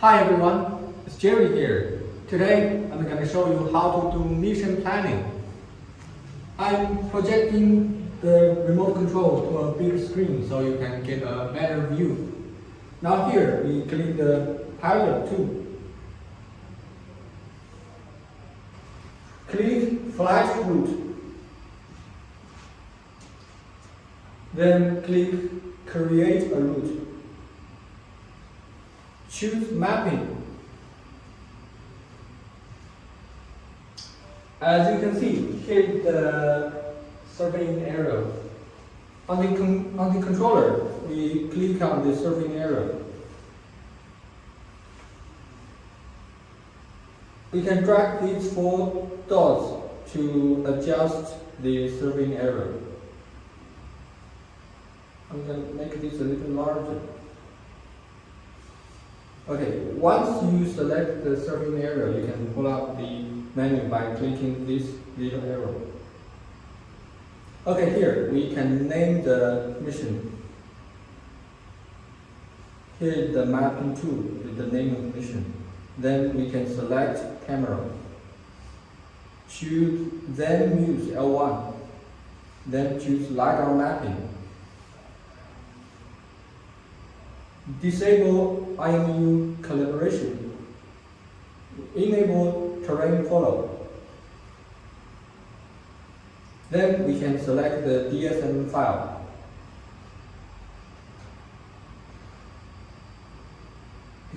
Hi everyone, it's Jerry here. Today I'm going to show you how to do mission planning. I'm projecting the remote control to a big screen so you can get a better view. Now here we click the pilot tool. Click flight route. Then click create a route. Choose mapping. As you can see, here is the surveying area. On the controller, we click on the surveying area. We can drag these 4 dots to adjust the surveying area. I'm going to make this a little larger. Okay, once you select the surveying area, you can pull up the menu by clicking this little arrow. Okay, here we can name the mission. Here is the mapping tool with the name of the mission. Then we can select camera. Choose then use L1. Then choose LiDAR mapping. Disable IMU calibration. Enable terrain follow. Then we can select the DSM file.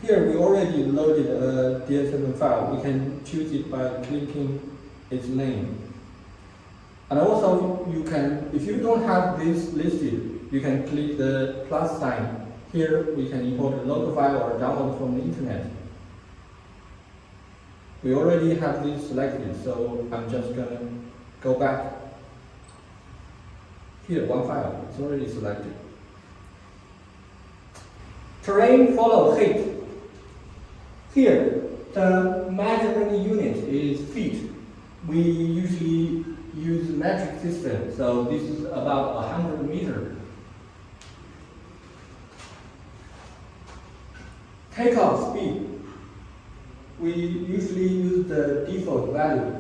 Here we already loaded a DSM file. We can choose it by clicking its name. And also you can, if you don't have this listed, you can click the plus sign. Here we can import a local file or download from the internet. We already have this selected, so I'm just gonna go back. Here, one file, it's already selected. Terrain follow height. Here, the measurement unit is feet. We usually use metric system, so this is about 100 meters. Takeoff speed. We usually use the default value.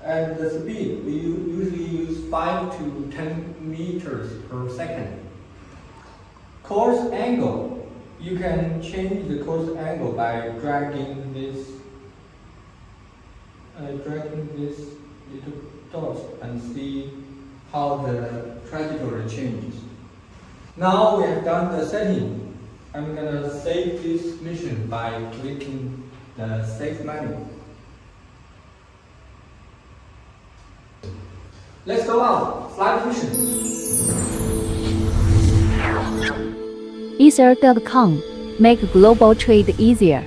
And the speed, we usually use 5 to 10 meters per second. Course angle. You can change the course angle by dragging this little dot and see how the trajectory changes. Now we have done the setting. I'm gonna save this mission by clicking the Save menu. Let's go out, flight mission. Ether.com. Make global trade easier.